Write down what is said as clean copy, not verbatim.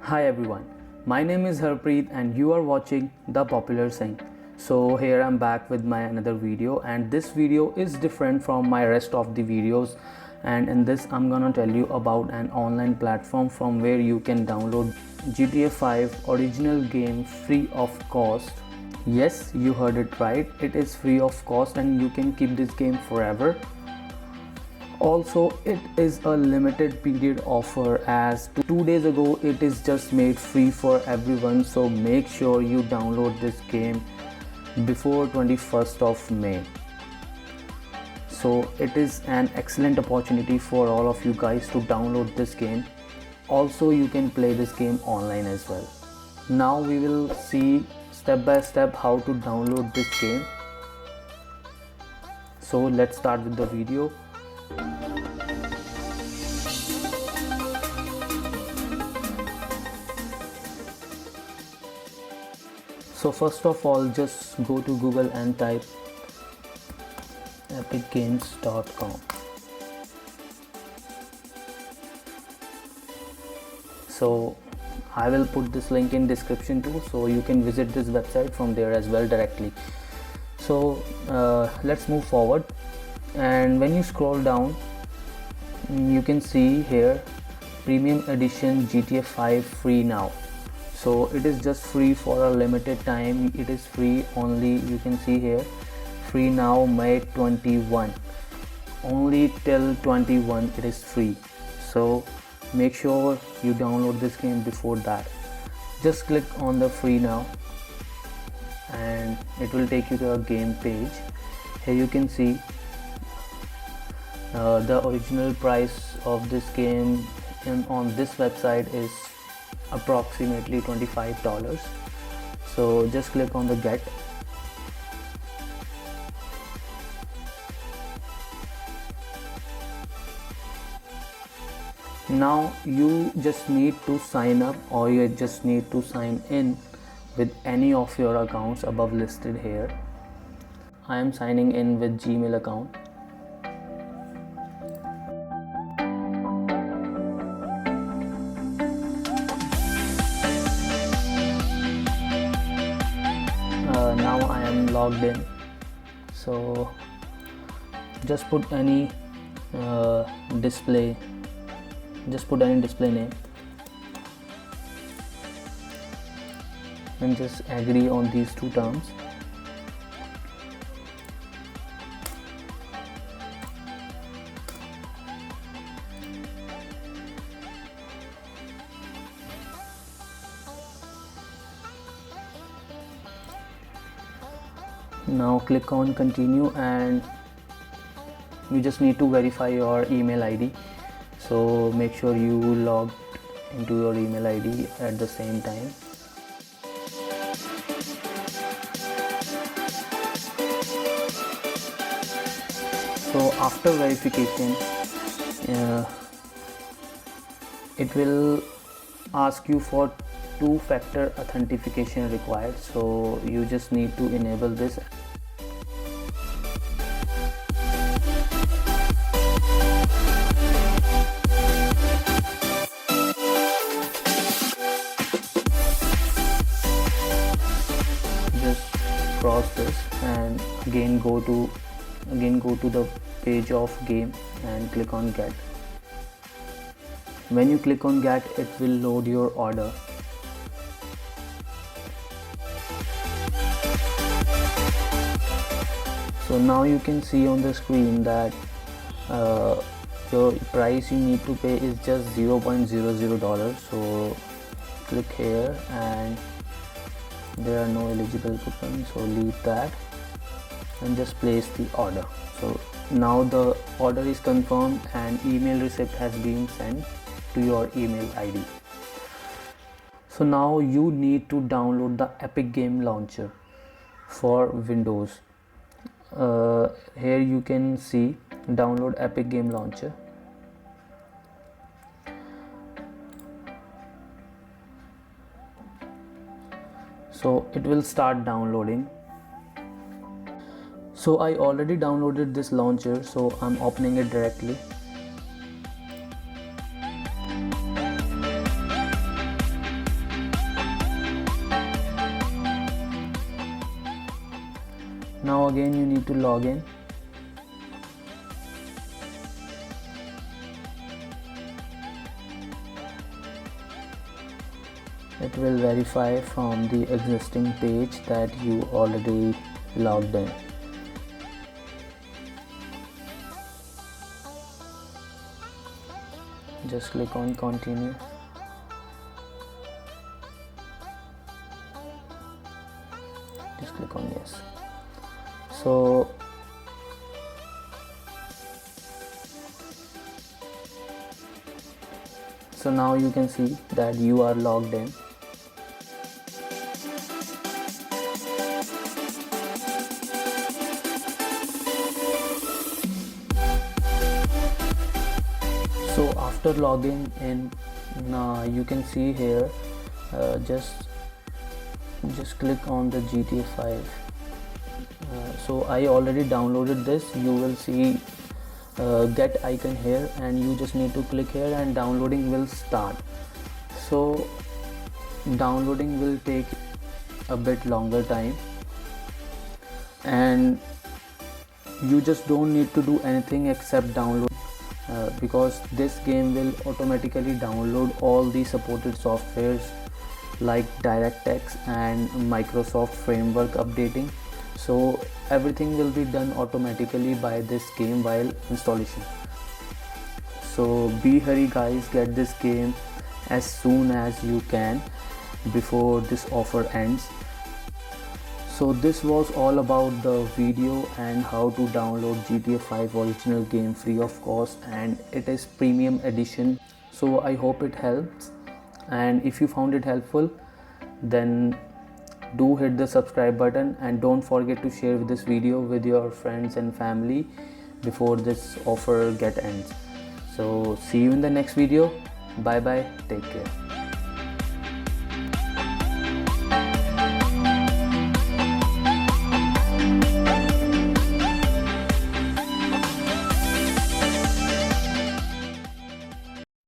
Hi everyone, my name is Harpreet and you are watching The Popular Singh. So here I'm back with my another video, and this video is different from my rest of the videos, and in this I'm gonna tell you about an online platform from where you can download GTA 5 original game free of cost. Yes, you heard it right, it is free of cost and you can keep this game forever. Also, it is a limited period offer, as 2 days ago it is just made free for everyone, so make sure you download this game before 21st of May. So it is an excellent opportunity for all of you guys to download this game. Also, you can play this game online as well. Now we will see step by step how to download this game. So let's start with the video. So first of all, just go to Google and type epicgames.com. So I will put this link in description too, so you can visit this website from there as well directly. So let's move forward, and when you scroll down you can see here Premium Edition GTA 5 free now. So it is just free for a limited time. It is free only, you can see here, free now May 21, only till 21 it is free. So make sure you download this game before that. Just click on the free now and it will take you to a game page. Here you can see the original price of this game on this website is approximately $25. So just click on the get. Now you just need to sign up, or you just need to sign in with any of your accounts above listed here. I am signing in with Gmail account. Now I am logged in, so just put any display name and just agree on these two terms. Now click on continue, and you just need to verify your email ID. So make sure you log into your email ID at the same time. So after verification, it will ask you for two-factor authentication required, so you just need to enable this. Just cross this and again go to the page of game and click on get. When you click on get, it will load your order. So now you can see on the screen that your price you need to pay is just $0.00. So click here, and there are no eligible coupons, so leave that and just place the order. So now the order is confirmed and email receipt has been sent to your email ID. So now you need to download the Epic Game Launcher for Windows. Here you can see download Epic Game Launcher. So it will start downloading. So I already downloaded this launcher, so I'm opening it directly. you need to log in. It will verify from the existing page that you already logged in. Just click on continue. Just click on yes. So now you can see that you are logged in. So after logging in, you can see here, just click on the GTA 5. So I already downloaded this. You will see get icon here, and you just need to click here and downloading will start. So downloading will take a bit longer time, and you just don't need to do anything except download, because this game will automatically download all the supported softwares like DirectX and Microsoft Framework updating. So everything will be done automatically by this game while installation. So be hurry guys, get this game as soon as you can before this offer ends. So this was all about the video and how to download GTA 5 original game free of cost, and it is premium edition. So I hope it helps, and if you found it helpful, then do hit the subscribe button and don't forget to share this video with your friends and family before this offer ends. So see you in the next video. Bye bye, take care.